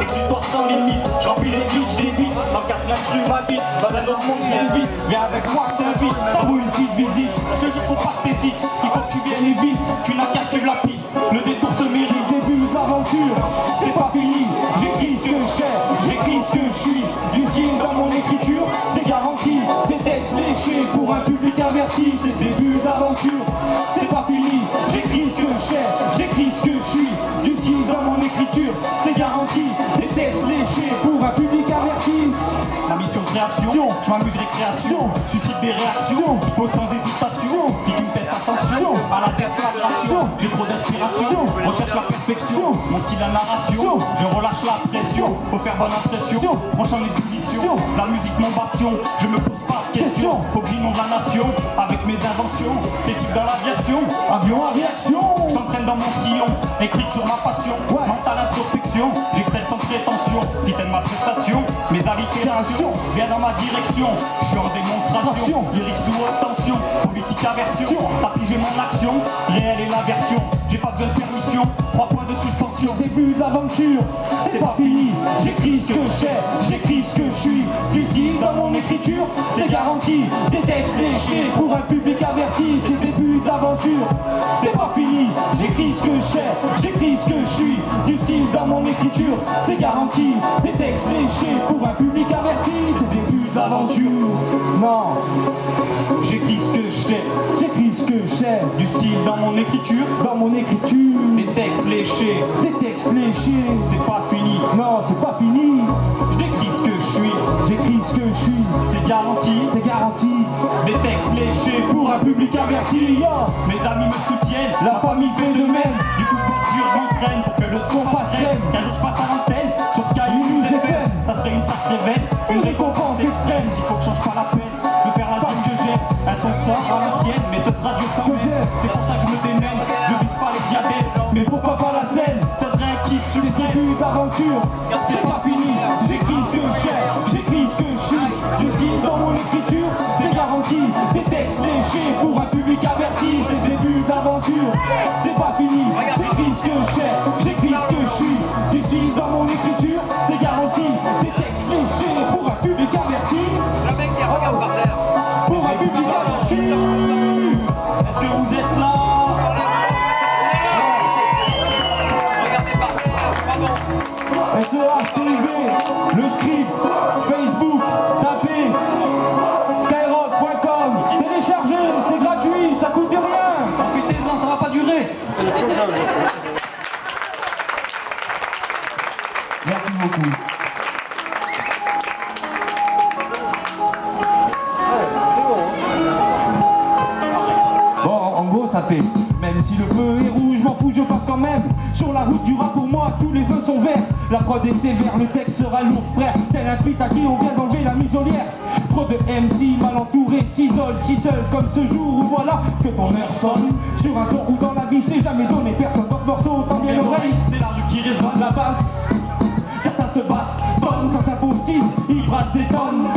exutoire sans limite. Je remplis les vides, je l'évite. M'encasse l'instru, ma vie. Dans un autre monde, je l'invite. Viens avec moi, je t'invite. Ça vaut une petite visite. Je te jure, faut pas que t'hésites. Il faut que tu viennes vite. Tu n'as qu'à suivre la piste. Le détour se mérite. Début d'aventure, c'est pas fini. J'écris ce que je sais, j'écris ce que je suis. Du style dans mon écriture, c'est garanti. Des textes léchés pour un public averti. C'est début d'aventure, c'est pas fini. J'écris ce que je sais, j'écris ce que je suis. Du style dans mon écriture, c'est garanti. Des textes léchés pour un public averti. La mission de création, je m'amuse récréation. Suscite des réactions, je pose sans hésitation. Si tu me testes, attention à la déflagration. J'ai trop d'inspiration, recherche la perfection. Mon style la narration, je relâche la pression. Faut faire bonne impression, prochaine ébullition. La musique mon passion, je me pose pas de questions. Faut que j'inonde la nation avec mes inventions. C'est type dans l'aviation, Avion à réaction. je t'entraîne dans mon sillon. Écriture ma passion, mentale introspection. J'excelle sans prétention, si t'aimes ma prestation. Mes avis création, viens dans ma direction. Je suis en démonstration, lyrique sous haute tension. Politique aversion, t'as pigé mon action. Réel et l'aversion, j'ai pas besoin de permission. 3 points de suspension. Début d'aventure, c'est pas fini. J'écris ce que je sais, j'écris ce que je suis. Du style dans mon écriture, c'est garanti. Des textes léchés pour un public averti. C'est début d'aventure, c'est pas fini. J'écris ce que je sais, j'écris ce que je suis. Du style dans mon écriture, c'est garanti. Des textes léchés pour un public averti. C'est début d'aventure. Non, J'écris ce que je sais, j'écris ce que je sais. du style dans mon écriture. Dans mon écriture, Des textes léchés, des textes léchés. c'est pas fini. Non, c'est pas fini. Je décris ce que je suis, J'écris ce que je suis. c'est garanti. C'est garanti. Des textes léchés Pour un public averti, yo. Mes amis me soutiennent, La famille fait de même. du coup je bosse dur, je m'entraîne pour que le son passe crème. Qu'un jour je passe à l'antenne, sur Sky News FM. Ça serait une sacrée veine, une récompense extrême. S'il faut que je change pas la peine, je veux faire la zone que j'aime. Un son sort à l'ancienne, mais ce sera Dieu quand même. C'est pour ça que je me démène, je vise pas les diadèmes. Mais pourquoi pas la scène? Ce serait un kiff C'est suprême. début d'aventure, c'est pas fini. J'écris ce que je sais, j'écris ce que je suis. Du style dans mon écriture, c'est garanti. Des textes léchés pour un public averti. C'est début d'aventure, c'est pas fini. J'écris ce que je sais, j'écris ce que je suis. Du style dans mon écriture, c'est garanti. Des textes léchés pour un public averti. Le mec qui regarde par terre. Pour un public averti. Est-ce que vous êtes là? Regardez par terre. Bravo. SEH TV, le script, Facebook, tapez, skyrock.com, téléchargez, c'est gratuit, ça coûte rien. Profitez-en, ça va pas durer. Merci beaucoup. Bon, en gros, ça fait. Même si le feu est rouge, m'en fous, je passe quand même. Sur la route du rap, pour moi, tous les feux sont verts. La prod est sévère, le texte sera lourd, frère. Tel un pit à qui on vient d'enlever la muselière. Trop de MC mal entourés, s'isole, si seul comme ce jour où voilà que ton heure sonne. Sur un son où dans la vie je n'ai jamais donné personne dans ce morceau, tant bien l'oreille. C'est la rue qui résonne. La basse, certains se bassent, tonnes, certains faux styles, ils brassent des tonnes.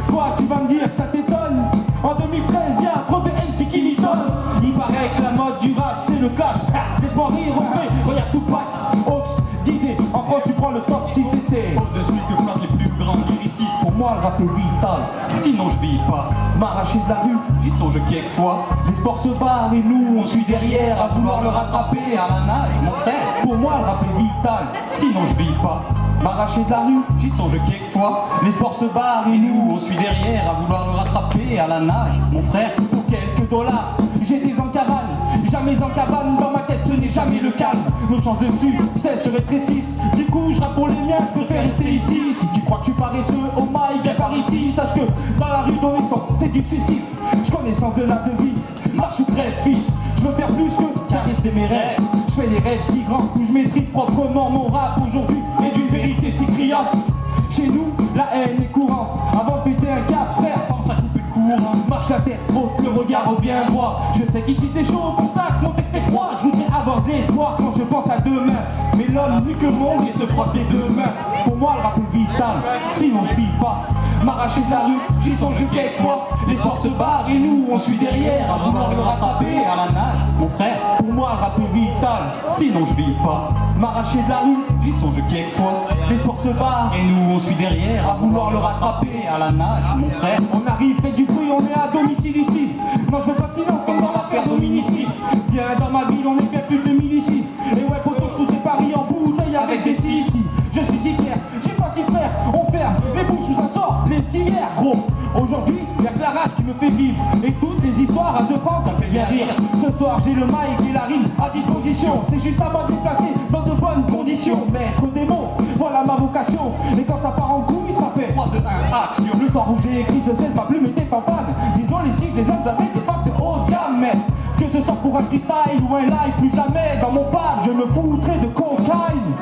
Quoi, tu vas me dire que ça t'étonne? En 2013, y'a trop de MC qui m'étonnent. Il paraît que la mode du rap, c'est le clash. Laisse-moi rire, on fait, regarde Tupac, Ox, disait, en France tu prends le top 6 et c'est Au-dessus que flottent les plus grands lyricistes. pour moi le rap est vital. Sinon je vis pas. M'arracher de la rue, J'y songe quelquefois. les sports se barrent et nous on suit derrière à vouloir le rattraper À la nage, mon frère. Pour moi le rap est vital. Sinon je vis pas. M'arracher de la rue, J'y songe quelquefois. les sports se barrent et Et nous nous, on suit derrière à vouloir le rattraper à la nage, mon frère. pour quelques dollars, j'étais en cabane, jamais en cabane, dans ma tête ce n'est jamais le calme. Nos chances de succès se rétrécissent, du coup je rappe pour les miens, je préfère rester ici. Si tu crois que je suis paresseux, oh my, viens par ici. Sache que dans la rue donner son, c'est du suicide. Je connais le sens de la devise, marche ou crève fils. Je veux faire plus que caresser mes rêves. Je fais des rêves si grands où je maîtrise proprement mon rap aujourd'hui et d'une vérité si criante. Chez nous, la haine est courante. Avant de péter un cap, frère, pense à couper le courant. Marche la tête haute, le regard bien droit. Je sais qu'ici c'est chaud, pour ça que mon texte est froid. Je voudrais avoir de l'espoir quand je pense à demain. Mais l'homme nique le monde et se frotte les deux mains. Pour moi, le rap est vital, sinon je vis pas. m'arracher de la rue, j'y songe quelquefois. Les sports se barrent et nous on suit derrière à vouloir le rattraper à la nage. Mon frère, Pour moi le rap est vital, sinon je vis pas. m'arracher de la rue, J'y songe quelquefois. les sports se barrent. Et nous on suit derrière à vouloir le rattraper à la nage. Mon frère, On arrive, fait du bruit, on est à domicile ici. Non, je veux pas de silence comme dans l'affaire Dominici. Viens dans ma ville, on est bien plus de 2000 ici. Et ouais, poto, je fous des paris en bouteille avec des scies ici. Je suis si fier, j'ai pas si frère. On ferme les bouches où ça sort, les civières, gros. Aujourd'hui, y'a que la rage qui me fait vivre. Et toutes les histoires à 2 francs, ça me fait bien rire. Ce soir, j'ai le mic et la rime à disposition. C'est juste à moi de me placer dans de bonnes conditions. Maître des mots, voilà ma vocation. Et quand ça part en couille, ça fait 3, 2, 1, action. le soir où j'ai écrit ce cesse, ma plume était en panne. Désolé si je les aime avec des faces de haut de gamme, mais que ce soit pour un freestyle ou un live, plus jamais dans mon pub je me foutrais de cocaïne.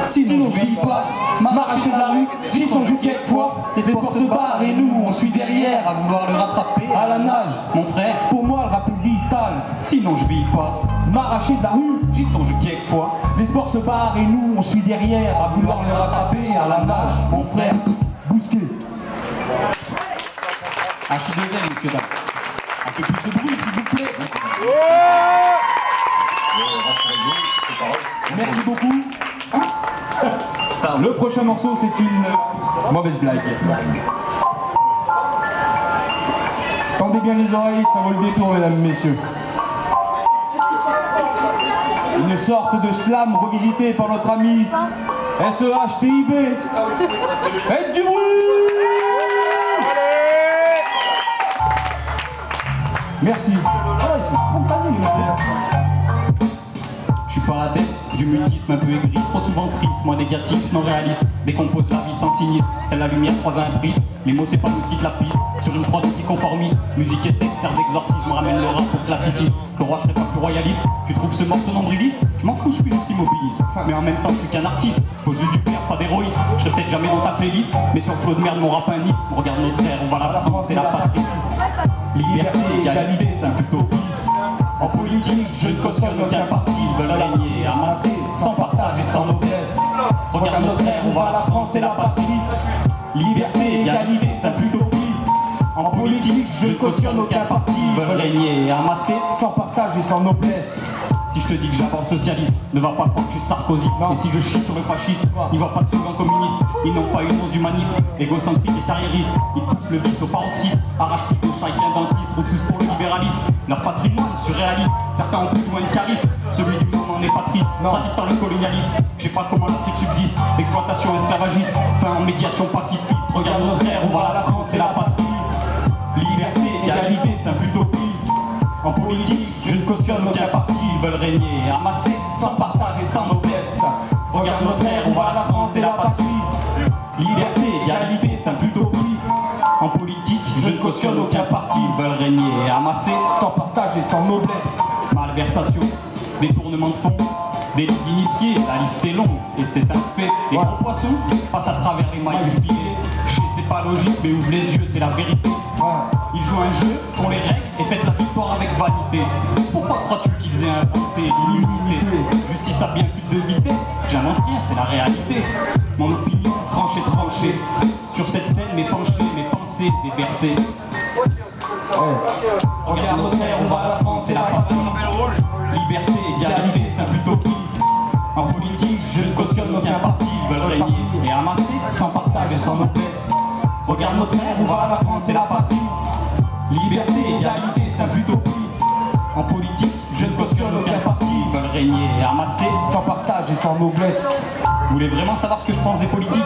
Sinon je vis pas, m'arracher de la rue, j'y songe quelquefois. Les sports se barrent et nous on suit derrière À vouloir le rattraper à la nage. Mon frère, Pour moi le rap est vital, sinon je vis pas. m'arracher de la rue, J'y songe quelquefois. les sports se barrent et nous on suit derrière à vouloir le rattraper à la nage. Mon frère, bousquet. Ah, je suis désolé, messieurs, dames. Un peu plus de bruit, s'il vous plaît. Merci beaucoup. Le prochain morceau, c'est une mauvaise blague. Tendez bien les oreilles, ça vaut le détour, mesdames et messieurs. Une sorte de slam revisité par notre ami SEHTIB. Faites du bruit! Merci. Ah, ils sont spontanés, les mecs. Je suis pas adepte du mutisme un peu aigri, trop souvent triste, moi négatif, non réaliste, décompose la vie sans sinistre, telle la lumière croise un prisme, les mots c'est pas nous qui quittent la piste, sur une prod anticonformiste, musique et texte servent d'exorcisme, ramène le rap au classicisme, le roi je serais pas plus royaliste, tu trouves ce morceau nombriliste, je m'en fous, je suis juste immobiliste, mais en même temps je suis qu'un artiste, je pose du père, pas d'héroïsme, je serai peut-être jamais dans ta playlist, mais sur le flot de merde mon rap un nisme, regarde notre ère, on va la France et la patrie, liberté, égalité, c'est un utopie. En politique, je ne cautionne aucun parti, ils veulent régner, amasser, sans partage et sans noblesse. Regarde notre ère, on va la France et la patrie. Liberté, égalité, c'est une utopie. En politique, je ne cautionne aucun parti, ils veulent régner, amasser. Sans partage et sans noblesse. Si je te dis que j'aborde socialiste, ne va pas croire que je suis Sarkozy. Non. Et si je chie sur le fascisme, ils voient pas de slogan communiste. Ils n'ont pas une once d'humanisme, égocentrique et carriériste. Ils poussent le vice au paroxysme, arrachent plus de chacun dentiste, repoussent pour le libéralisme. Leur patrimoine surréaliste, certains ont plus ou moins de charisme. Celui du monde en est patrie, pratiquant le colonialisme. Je sais pas comment l'Afrique subsiste, exploitation, esclavagisme, fin en médiation pacifiste. Regarde nos frères, on va la France et la patrie. Liberté, égalité, c'est une utopie. En politique, je ne cautionne aucun parti, ils veulent régner, amasser, sans partage et sans noblesse. Regarde notre ère, on va à la France et la patrie. Liberté, égalité, c'est une utopie. En politique, je ne cautionne aucun parti, ils veulent régner, amasser, Sans partage et sans noblesse. malversation, détournement de fonds, délit d'initiés, la liste est longue, et c'est un fait. Les gros poissons passent à travers les mailles du filet. Je sais, c'est pas logique, mais ouvre les yeux, c'est la vérité. Ils jouent un jeu, font les règles et fêtent la victoire avec vanité. Pourquoi crois-tu qu'ils aient inventé l'immunité? Justice a bien plus de vitesse, j'invente rien, c'est la réalité. Mon opinion franche et tranchée, sur cette scène mes penchés, mes pensées déversées. Regarde notre terre, on va à la France et la patrie. Liberté, égalité, c'est une utopie. En politique, je ne cautionne aucun parti, ils veulent régner et amasser, sans partage et sans noblesse. Regarde notre terre, on va à la France et la patrie. Liberté, égalité, c'est une utopie. En politique, je ne cautionne aucun parti, ils veulent régner et amasser. Sans partage et sans noblesse. Vous voulez vraiment savoir ce que je pense des politiques?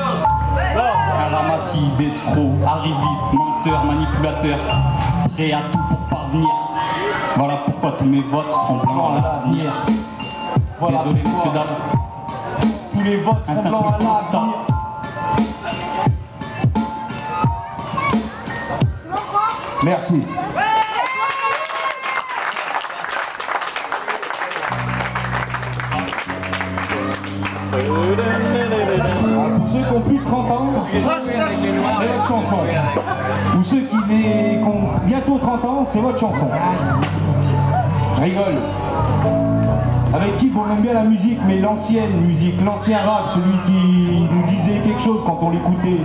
Un ramassis d'escrocs, arrivistes, menteurs, manipulateurs, prêts à tout pour parvenir. Voilà pourquoi tous mes votes seront blancs à l'avenir. Voilà Désolé pourquoi messieurs, dames. tous les votes Un sont simple blancs à constat. l'avenir. Merci. Alors, pour ceux qui ont plus de 30 ans, c'est votre chanson. Ou ceux qui ont bientôt 30 ans, c'est votre chanson. Je rigole. Avec Tib, on aime bien la musique, mais l'ancienne musique, l'ancien rap, celui qui nous disait quelque quelque chose quand on l'écoutait.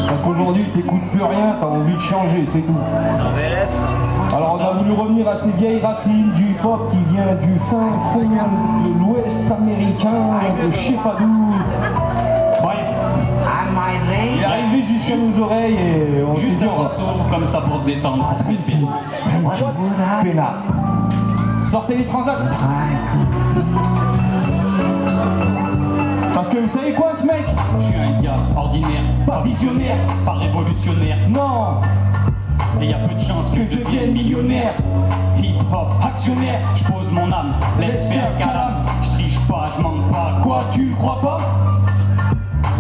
Parce qu'aujourd'hui, t'écoutes plus rien, t'as envie de changer, c'est tout. Alors on a voulu revenir à ces vieilles racines du hip-hop qui vient du fin fond de l'ouest américain, de je sais pas d'où. Bref, il est arrivé jusqu'à nos oreilles et on s'est Juste dit un morceau comme ça pour se détendre, pour se mettre bien. peinard. Sortez les transats. Parce que vous savez quoi ce mec? Je suis un gars ordinaire, Pas visionnaire, pas révolutionnaire. non, Et y a peu de chances que que je devienne millionnaire. hip-hop Actionnaire, Je pose mon âme, laisse faire calame. Je triche pas, je manque pas. quoi tu crois pas?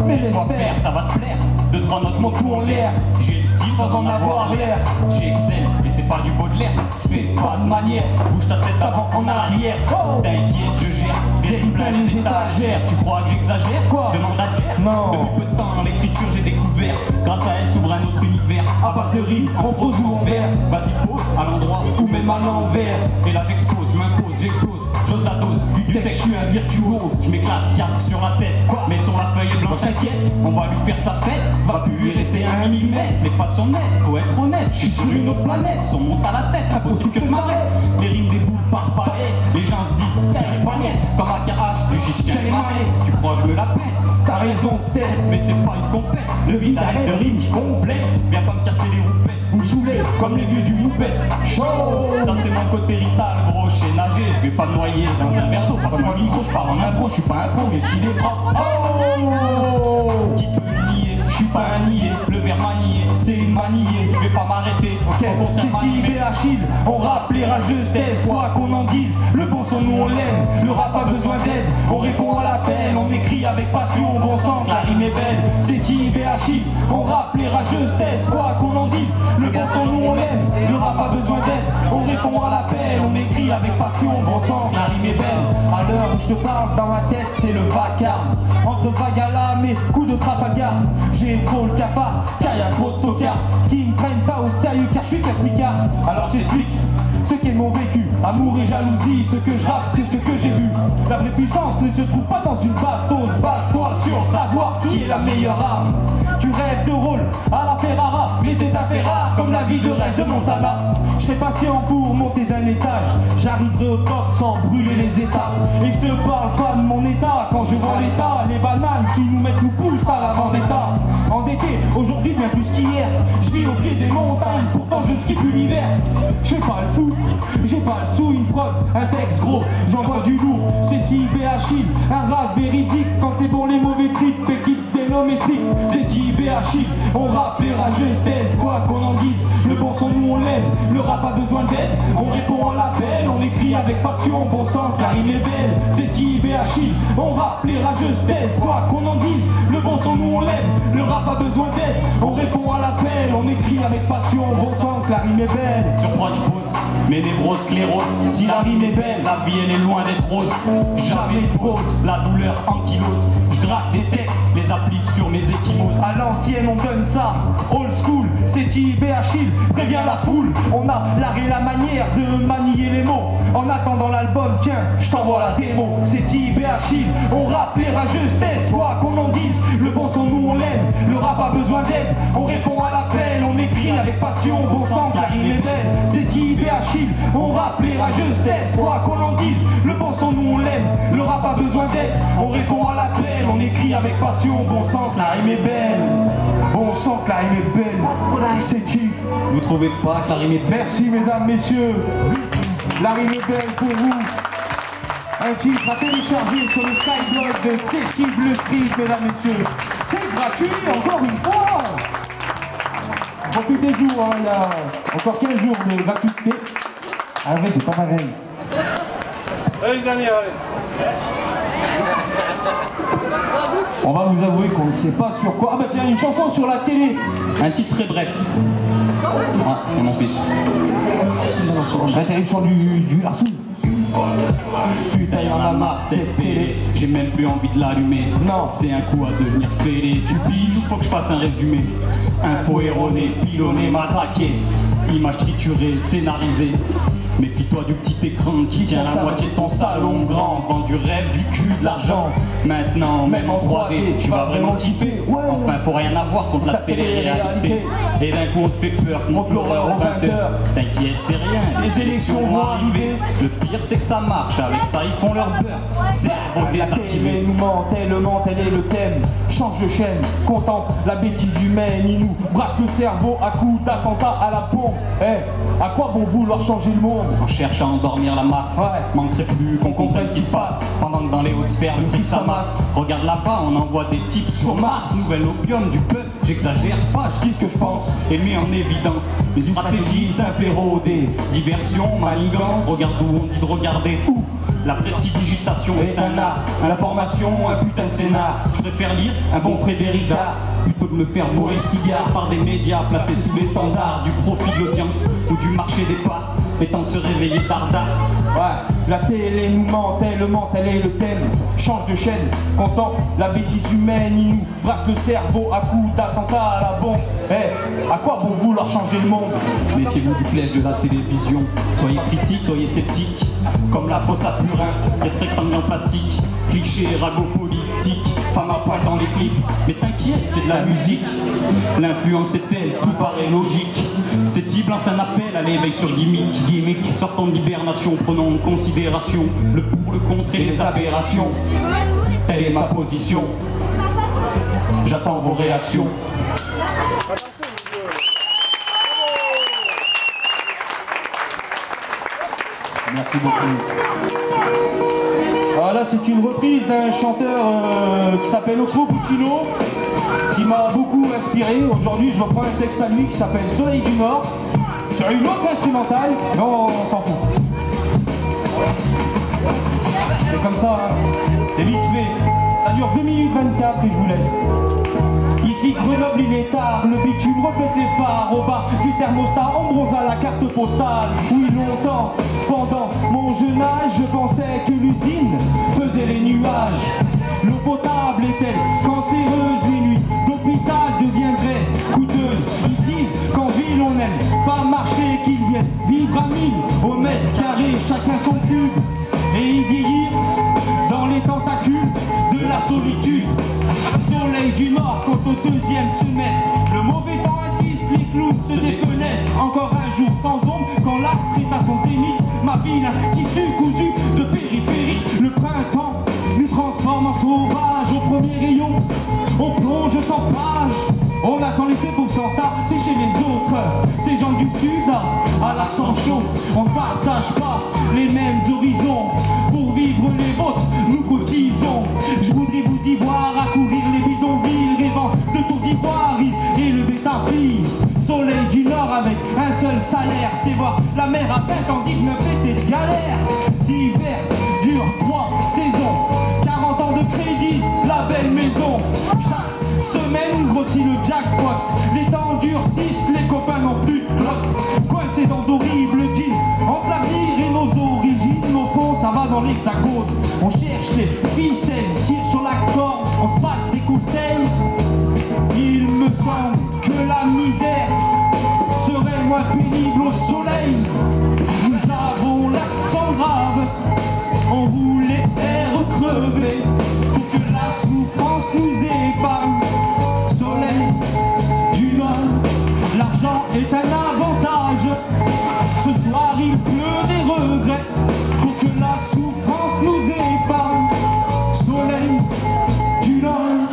Mais laisse Laisse-moi faire, faire, ça va te plaire. Deux, trois notes, je m'en tout en l'air, J'ai le style sans en avoir l'air. J'excelle, et c'est pas du beau de l'air. Fais pas de manière, Bouge ta tête avant, en arrière. Oh. T'inquiète, je gère. Vérifie plein les étagères. Tu crois que j'exagère? Quoi? Demande à Claire. Non. Depuis peu de temps, l'écriture j'ai découvert. Grâce à elle s'ouvre un autre univers. à part de rimes, en prose ou en vers, Vas-y, pose à l'endroit ou même à l'envers. Et là j'explose, je m'impose, j'explose. J'ose la dose du Texte, je suis un virtuose. Je m'éclate, casque sur la tête. Quoi? Mais sur la feuille est blanche, t'inquiète. On va lui faire sa fête. Va plus lui rester un millimètre. Les façons nettes, faut être honnête. Je suis sur une autre planète, son monte à la tête. Impossible que je m'arrête. Les rimes déboulent par palette. Les gens se disent, tiens les paillettes. Comme à KH, du shit, tiens les manettes. Tu crois que je me la pète? T'as raison, tête, Mais c'est pas une compète. Le vide arrête de rime, je complète. Viens pas me casser les roupettes. vous me saoulez comme les vieux du moupette. Chaud. Ça c'est mon côté rital, gros, je sais nager, je vais pas me noyer dans un verre d'eau. Parce que moi micro, je pars en impro, je suis pas un pro, mais style est propre. Oh. Qui peut le nier? Je suis pas un niais, le verre manié, c'est manié, je vais pas m'arrêter. Ok, c'est Yves et Achille, on rappe les rageuses thèses, quoi qu'on en dise, le bon son nous on l'aime, le rap a besoin d'aide, on répond à l'appel, on écrit avec passion, bon sang, que la rime est belle, c'est Yves et Achille, on rappe les rageuses thèses, quoi qu'on en dise, le bon son nous on l'aime, le rap a besoin d'aide, on répond à l'appel, on écrit avec passion, bon sang, que la rime est belle, à l'heure où je te parle, dans ma tête c'est le vacarme, entre vague à l'âme et coups de Trafalgar, j'ai trop le cafard, car y a trop de tocards qui me prennent pas au sérieux car je suis casse-picard. Alors je t'explique ce qu'est mon vécu, amour et jalousie, ce que je rappe c'est ce que j'ai vu. La vraie puissance ne se trouve pas dans une bastos, base-toi sur savoir qui est la meilleure arme. Tu rêves de rôle à la Ferrara, mais c'est affaire rare comme la vie de rêve de Montana. Je serai patient pour monter d'un étage, j'arriverai au top sans brûler les étapes. Et je te parle pas de mon état quand je vois l'état, les bananes qui nous mettent nous poussent à la vendetta. Endetté, aujourd'hui bien plus qu'hier, je vis au pied des montagnes, pourtant je ne skie plus l'hiver. Je fais pas le fou, j'ai pas le sou, une prod, un texte gros, j'envoie du lourd, c'est Yves et Achille, un rap véridique, quand t'es bon les mauvais tripes, équipe des noms et stricts, c'est Yves et Achille, on rappe les rageuses thèses, quoi qu'on en dise, le bon son nous on l'aime, le rap a besoin d'aide, on répond à l'appel, on écrit avec passion, bon sang, que la rime est belle, c'est Yves et Achille, on rappe les rageuses thèses, quoi qu'on en dise, le bon son nous on l'aime, le rap a besoin d'aide, on répond à l'appel, on écrit avec passion, bon sang, que la rime est belle. Sur quoi je pose mes névroses sclérose. Si la rime est belle, La vie elle est loin d'être rose. jamais de prose. La douleur ankylose. Je drague des textes, les applique sur mes échymoses. À l'ancienne on donne ça, old school, c'est Yves et Achille, préviens la foule, on a l'art et la manière de manier les mots. En attendant l'album, tiens, je t'envoie la démo, c'est Yves et Achille, on rappe les rageuses thèses, quoi qu'on en dise, le bon son nous on l'aime, le rap a besoin d'aide, on répond à l'appel, on écrit avec passion, bon sang, que la rime est belle, c'est Yves et Achille, on rappe les rageuses thèses, quoi qu'on en dise, le bon son nous on l'aime, le rap a besoin d'aide, on répond à l'appel, on écrit avec passion, bon sang, que la rime est belle, bon sang, que la rime est belle, c'est Yves. Vous trouvez pas que la rime est belle? Merci mesdames, messieurs, la rime est belle pour vous. Un titre à télécharger sur le Skyblog de C'est Yves le Street, mesdames, messieurs. C'est gratuit, encore une fois. Profitez-vous, hein, il y a encore 15 jours de gratuité. En vrai, c'est pas pareil. Allez, une dernière, allez. On va vous avouer qu'on ne sait pas sur quoi. Ah bah tiens, une chanson sur la télé. Un titre très bref. Ah, c'est mon fils. L'interruption du Larsou. Putain, y'en a marre de cette télé, j'ai même plus envie de l'allumer. Non, c'est un coup à devenir fêlé. Tu piges ou faut que je fasse un résumé? Info erronée, pilonnée, matraquée, image triturée, scénarisée. Méfie-toi du petit écran qui tient la moitié de ton salon grand. Vend du rêve, du cul, de l'argent. Maintenant, même en 3D, tu vas vraiment kiffer. Enfin, faut rien avoir contre la télé-réalité. Et d'un coup, on te fait peur, contre l'horreur en 20h. T'inquiète, c'est rien, les élections vont arriver. Le pire, c'est que ça marche, avec ça, ils font leur beurre. Cerveau désactivé. La télé nous ment, elle est le thème. Change de chaîne, contemple la bêtise humaine. Il nous brasse le cerveau à coups d'attentats à la pompe. À quoi bon vouloir changer le monde? On cherche à endormir la masse, manquerait plus qu'on comprenne ce qui se passe. Pendant que dans les hautes sphères, le fric s'amasse. Regarde là-bas, on envoie des types sur Mars. Nouvel opium du peuple, j'exagère pas, je dis ce que je pense. Et met en évidence une stratégie simple et rodée. Diversion, manigance, regarde où on dit de regarder où. La prestidigitation est un art, l'information un putain de scénar. Je préfère lire un bon Frédéric Dard plutôt que de me faire bourrer le cigare par des médias placés sous l'étendard du profit de l'audience ou du marché des parts. Et temps de se réveiller dardard. La télé nous ment, elle est le thème. Change de chaîne, contemple la bêtise humaine. Il nous brasse le cerveau à coups d'attentats à la bombe. À quoi bon vouloir changer le monde? Méfiez-vous du piège de la télévision. Soyez critiques, soyez sceptiques. Comme la fosse à Purin, respectant en plastique. Clichés, ragots politiques, femmes à poil dans les clips. Mais t'inquiète, c'est de la musique. L'influence est telle, tout paraît logique. Ces types lancent un appel à l'éveil sur gimmick. Sortons de l'hibernation, prenons en considération le pour, le contre et les aberrations. Telle est ma position. J'attends vos réactions. Merci beaucoup. Là, c'est une reprise d'un chanteur qui s'appelle Oxmo Puccino, qui m'a beaucoup inspiré. Aujourd'hui, je reprends un texte à lui qui s'appelle Soleil du Nord, sur une autre instrumentale, mais on s'en fout. C'est comme ça, hein. C'est vite fait. Ça dure 2 minutes 24 et je vous laisse. Ici, Grenoble, il est tard, le bitume reflète les phares. Au bas du thermostat, on bronze à la carte postale. Oui, longtemps, pendant mon jeune âge, je pensais que l'usine faisait les nuages. L'eau potable est-elle cancéreuse? Les nuits d'hôpital deviendraient coûteuses. Ils disent qu'en ville on n'aime pas marcher, qu'ils viennent vivre à 1000 au mètre carré, chacun son cube, et y vieillir dans les tentacules de la solitude. Soleil du Nord, quant au 2e semestre, le mauvais temps insiste, les clowns se défenestrent. Encore un jour sans ombre, quand l'astre est à son zénith. Ma ville, un tissu cousu de périphérique. Le printemps nous transforme en sauvage. Au premier rayon, on plonge sans page. On attend l'été pour s'entasser chez les autres. Ces gens du sud, à l'accent chaud, on ne partage pas les mêmes horizons. Pour vivre les vôtres, nous cotisons. Je voudrais vous y voir accourir les bidonvilles, rêvant de tour d'ivoire, élever ta fille. Soleil du Nord avec un seul salaire, c'est voir la mer à peine en 19 étés de galère. L'hiver dure 3 saisons, 40 ans de crédit, la belle maison. Chaque semaine grossit le jackpot, les temps durcissent, les copains n'ont plus de clope. Coincés dans d'horribles jeans, en plein mire et nos origines, au fond ça va dans l'hexagone. On cherche les ficelles, tire sur la corde, on se passe des conseils. Il me semble que la misère serait moins pénible au soleil. Nous avons l'accent grave, on voulait être crevé pour que la souffrance nous épargne. Soleil du Nord, l'argent est un avantage. Ce soir il pleut des regrets pour que la souffrance nous épargne. Soleil du Nord.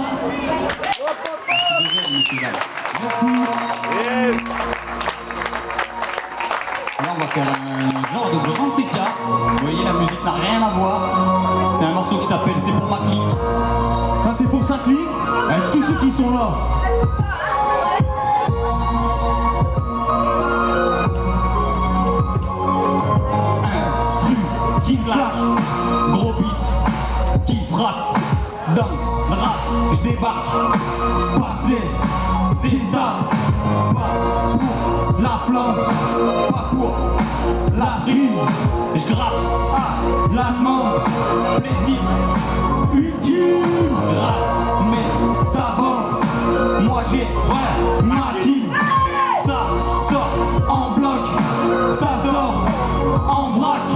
Merci. Là, on va faire un genre de grand écart. Vous voyez, la musique n'a rien à voir. C'est un morceau qui s'appelle C'est pour ma clique. Ça c'est pour sa clique, avec tous ceux qui sont là. Instru qui flash, gros beat qui frappe. Dans le rap, je débarque. Passe les étapes. Pas pour la flamme, pas pour la frime, Je gratte, la main, plaisir ultime. gratte, Mais d'abord, moi j'ai ma team. Ça sort en bloc, ça sort en vrac.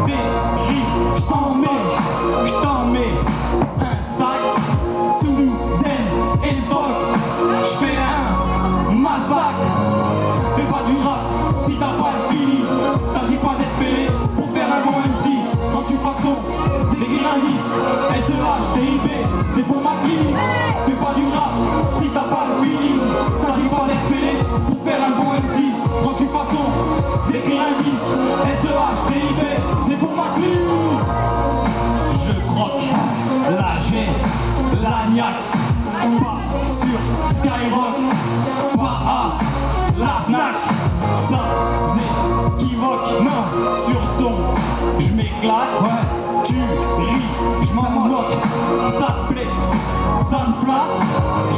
Des rimes, je t'en mets un sac. Sous Den et le doc, je fais un massacre. Fais pas du rap si t'as pas le feeling. S'agit pas d'être fêlé pour faire un bon MC. Quand tu façon d'écrire un disque, SEH, TIP, c'est pour ma clinique. Fais pas du rap si t'as pas le feeling. S'agit pas d'être fêlé pour faire un bon MC. Quand tu façon d'écrire un disque, SEH, TIP, c'est pour ma clinique. je croque, La G, la niaque, pas sur Skyrock, pas à la Fnac, sans équivoque, non, sur son, je m'éclate, tu ris, je m'en moque, ça te plaît, ça me flatte,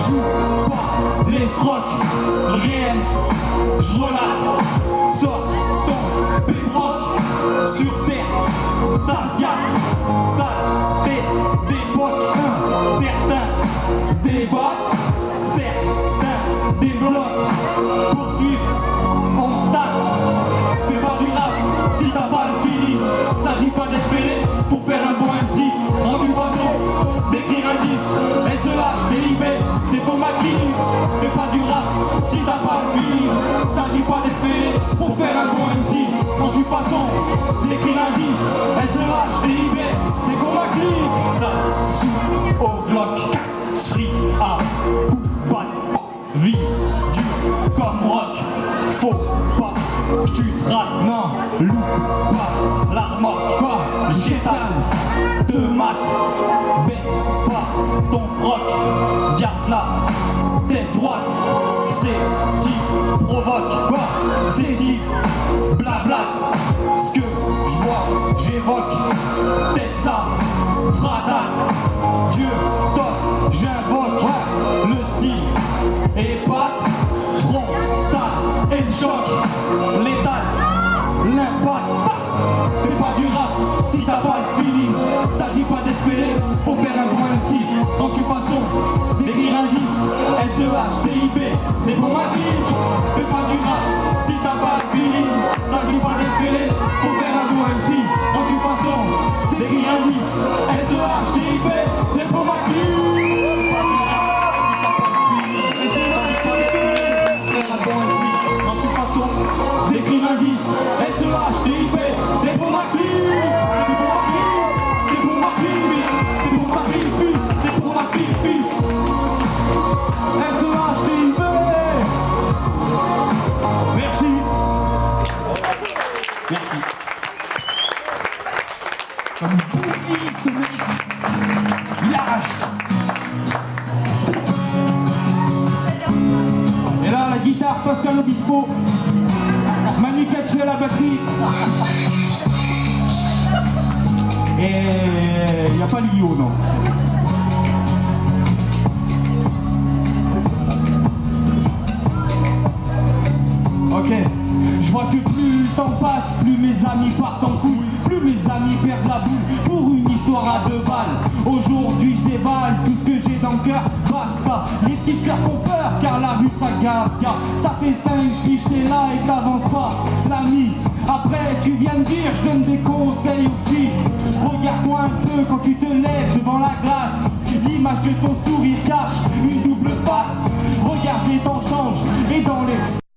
joue pas les scrocs, réel, je relate, sors ton pébroc, sur terre, ça se gâte, ça d'époque, certains se débattent, certains développent, poursuivent, on se tape, fais pas du rap si t'as pas le feeling, s'agit pas d'être fêlé pour faire un bon MC, en une façon d'écrire un disque, SEH, TIP, c'est pour ma clinique, fais pas du rap si t'as pas le feeling, s'agit pas d'être fêlé pour faire un bon MC, quand tu façon d'écrire un disque, SEH, TIP, c'est pour ma clinique, ça joue au Glock, free à coup pas vie dure comme rock, faut pas que tu te rates, non, loupe pas la remorque, pas j'étale, de mat, baisse pas ton froc, garde la tête droite, c'est type provoque, quoi, c'est type blabla, ce que je vois, j'évoque, tête ça, fradaque, Dieu, top, j'invoque, le style épate, frontal et le choc, létal, l'impact, fais pas du rap si t'as pas le feeling, s'agit pas d'être fêlé pour faire un bon MC, quand tu façon d'écrire un disque, SEH, TIP, c'est pour ma clique, fais pas du rap si t'as pas le feeling, s'agit pas d'être fêlé pour faire un bon MC, quand tu façon d'écrire un disque, SEH, TIP, c'est pour ma clique. D'écrire un disque, SEH, TIP, c'est pour ma clique, c'est pour ma clique, c'est pour ma clique, c'est pour ma clique, fils, c'est pour ma clique, fils. SEH, TIP. Merci. merci. Comme une bousille, ce mec, il arrache. Et là, la guitare, Pascal Obispo. Manu Katché à la batterie. Et il n'y a pas Lio, non. Ok, je vois que plus le temps passe, plus mes amis partent en couille, plus mes amis perdent la boule pour une histoire à 2 balles. Aujourd'hui je déballe tout ce que j'ai dans le cœur, basta. Les petites sœurs font peur car la rue ça garde, car ça fait 5 piges t'es là et t'avances pas, l'ami. Après tu viens me dire, je donne des conseils aux filles. Regarde-toi un peu quand tu te lèves devant la glace, l'image de ton sourire cache une